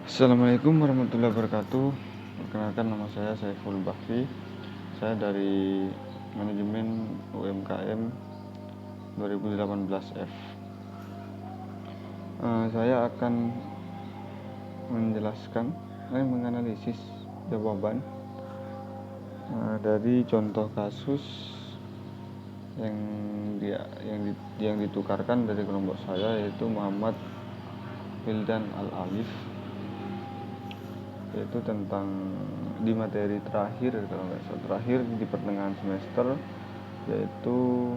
Assalamualaikum warahmatullahi wabarakatuh. Perkenalkan, nama saya Saiful Bahri. Saya dari Manajemen UMKM 2018F. Saya akan menganalisis jawaban dari contoh kasus yang ditukarkan dari kelompok saya, yaitu Muhammad Wildan Al-Alif, yaitu tentang di materi terakhir di pertengahan semester, yaitu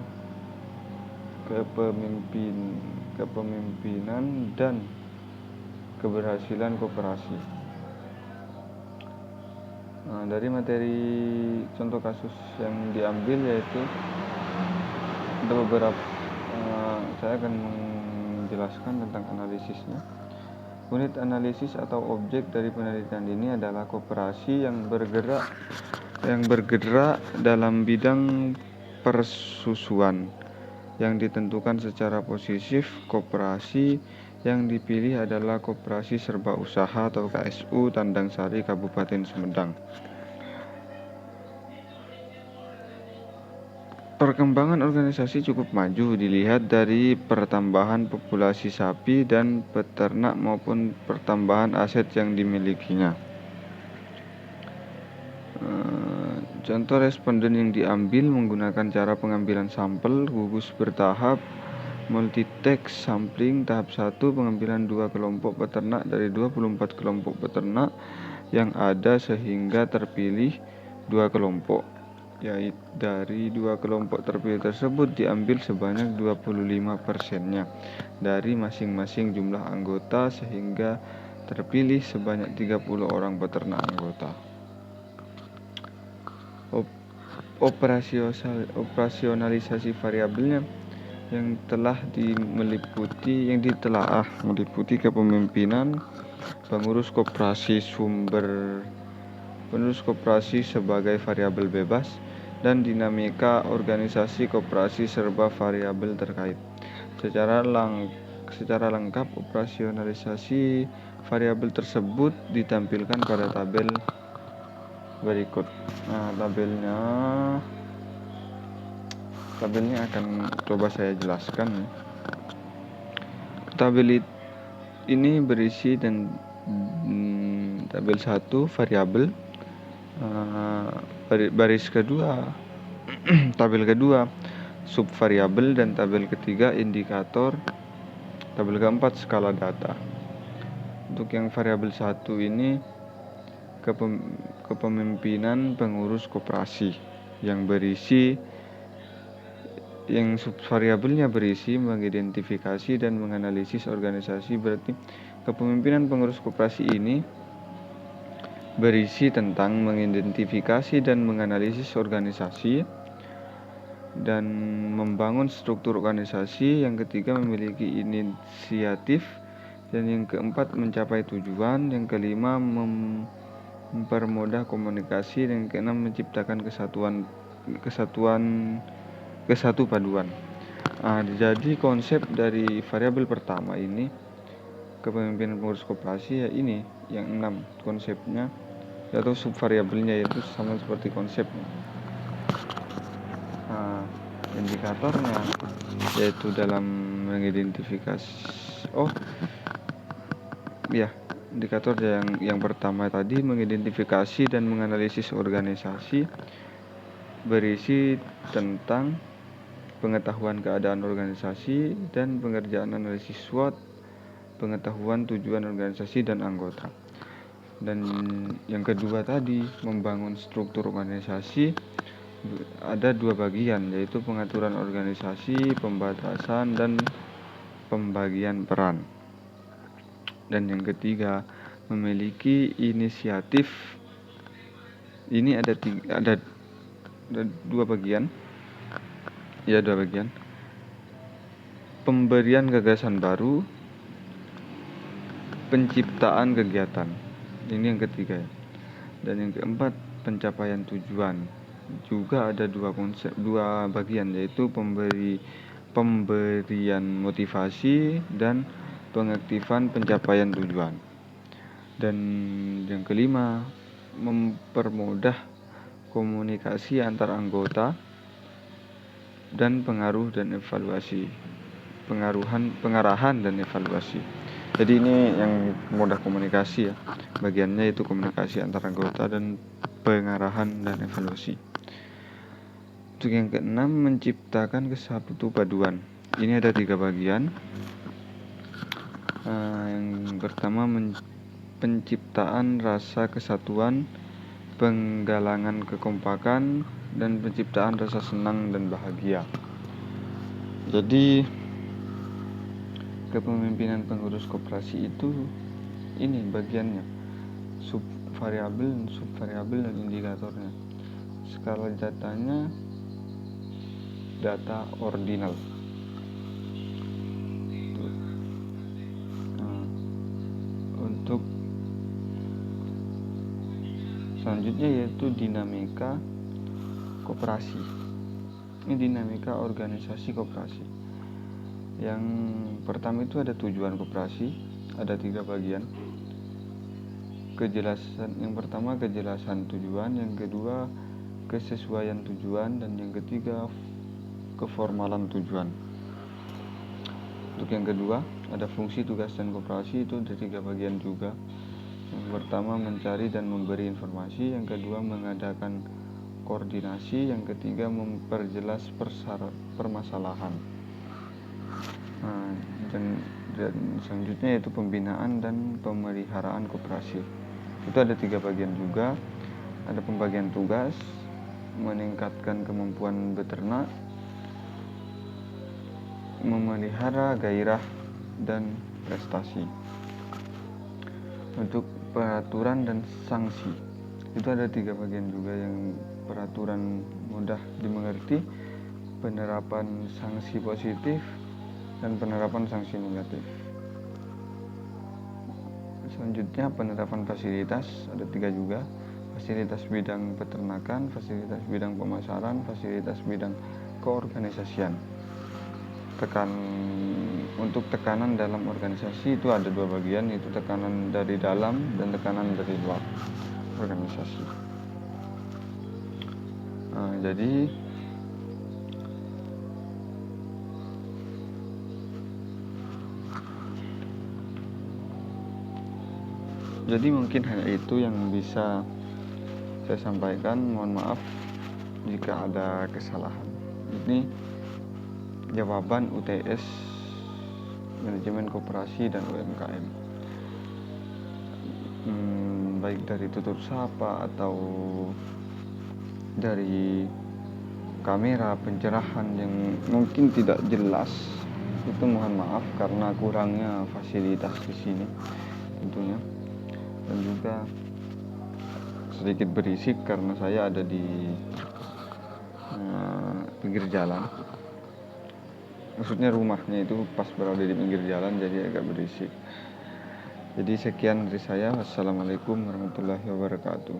kepemimpinan dan keberhasilan koperasi. Dari materi contoh kasus yang diambil yaitu ada beberapa, saya akan menjelaskan tentang analisisnya. Unit analisis atau objek dari penelitian ini adalah koperasi yang bergerak dalam bidang persusuan yang ditentukan secara posesif. Koperasi yang dipilih adalah Koperasi Serba Usaha atau KSU Tandang Sari, Kabupaten Sumedang. Perkembangan organisasi cukup maju dilihat dari pertambahan populasi sapi dan peternak maupun pertambahan aset yang dimilikinya. Contoh responden yang diambil menggunakan cara pengambilan sampel, gugus bertahap, multitext sampling. Tahap 1, pengambilan 2 kelompok peternak dari 24 kelompok peternak yang ada sehingga terpilih 2 kelompok. Yaitu dari 2 kelompok terpilih tersebut diambil sebanyak 25%-nya dari masing-masing jumlah anggota sehingga terpilih sebanyak 30 orang peternak anggota. Operasionalisasi variabelnya yang meliputi kepemimpinan pengurus koperasi sebagai variabel bebas dan dinamika organisasi koperasi serba variabel terkait. Secara lengkap operasionalisasi variabel tersebut ditampilkan pada tabel berikut. Tabelnya akan coba saya jelaskan. Tabel ini berisi dan tabel 1 variabel, baris kedua tabel kedua subvariabel, dan tabel ketiga indikator, tabel keempat skala data. Untuk yang variabel 1 ini kepemimpinan pengurus koperasi yang subvariabelnya berisi mengidentifikasi dan menganalisis organisasi. Berarti kepemimpinan pengurus koperasi ini berisi tentang mengidentifikasi dan menganalisis organisasi dan membangun struktur organisasi. Yang ketiga, memiliki inisiatif, dan yang keempat, mencapai tujuan. Yang kelima, mempermudah komunikasi, dan yang keenam, menciptakan kesatupaduan. Jadi konsep dari variabel pertama ini, kepemimpinan pengurus koperasi, ya ini yang 6 konsepnya atau subvariabelnya, yaitu sama seperti konsepnya. Indikatornya yaitu dalam mengidentifikasi indikator yang pertama tadi, mengidentifikasi dan menganalisis organisasi, berisi tentang pengetahuan keadaan organisasi dan pengerjaan analisis SWOT, pengetahuan tujuan organisasi dan anggota. Dan yang kedua tadi, membangun struktur organisasi, ada 2 bagian, yaitu pengaturan organisasi, pembatasan, dan pembagian peran. Dan yang ketiga, memiliki inisiatif. Ini ada 2 bagian. Ya, 2 bagian. Pemberian gagasan baru, penciptaan kegiatan. Ini yang ketiga. Dan yang keempat, pencapaian tujuan. Juga ada 2 bagian, yaitu pemberian motivasi dan pengaktifan pencapaian tujuan. Dan yang kelima, mempermudah komunikasi antar anggota dan pengarahan dan evaluasi. Jadi ini yang mudah komunikasi ya. Bagiannya itu komunikasi antar anggota dan pengarahan dan evaluasi. Untuk yang keenam, menciptakan kesatupaduan. Ini ada 3 bagian. Yang pertama, penciptaan rasa kesatuan, penggalangan kekompakan, dan penciptaan rasa senang dan bahagia. Jadi kepemimpinan pengurus koperasi itu ini bagiannya, subvariabel dan indikatornya. Skala datanya data ordinal. Untuk selanjutnya yaitu dinamika koperasi. Ini dinamika organisasi koperasi. Yang pertama itu ada tujuan koperasi, ada 3 bagian. Yang pertama kejelasan tujuan, yang kedua kesesuaian tujuan, dan yang ketiga keformalan tujuan. Untuk yang kedua ada fungsi, tugas, dan koperasi, itu ada 3 bagian juga. Yang pertama mencari dan memberi informasi, yang kedua mengadakan koordinasi, yang ketiga memperjelas permasalahan. Dan selanjutnya yaitu pembinaan dan pemeliharaan koperasi. Itu ada 3 bagian juga. Ada pembagian tugas, meningkatkan kemampuan beternak, memelihara gairah dan prestasi. Untuk peraturan dan sanksi, itu ada 3 bagian juga. Yang peraturan mudah dimengerti, penerapan sanksi positif, dan penerapan sanksi negatif. Selanjutnya penerapan fasilitas, ada 3 juga. Fasilitas bidang peternakan, fasilitas bidang pemasaran, fasilitas bidang keorganisasian. Untuk tekanan dalam organisasi itu ada 2 bagian, yaitu tekanan dari dalam dan tekanan dari luar organisasi. Jadi mungkin hanya itu yang bisa saya sampaikan. Mohon maaf jika ada kesalahan. Ini jawaban UTS Manajemen Koperasi dan UMKM. Baik dari tutur sapa atau dari kamera pencerahan yang mungkin tidak jelas, itu mohon maaf karena kurangnya fasilitas di sini tentunya. Dan juga sedikit berisik karena saya ada di pinggir jalan. Maksudnya rumahnya itu pas berada di pinggir jalan, jadi agak berisik. Jadi sekian dari saya. Wassalamualaikum warahmatullahi wabarakatuh.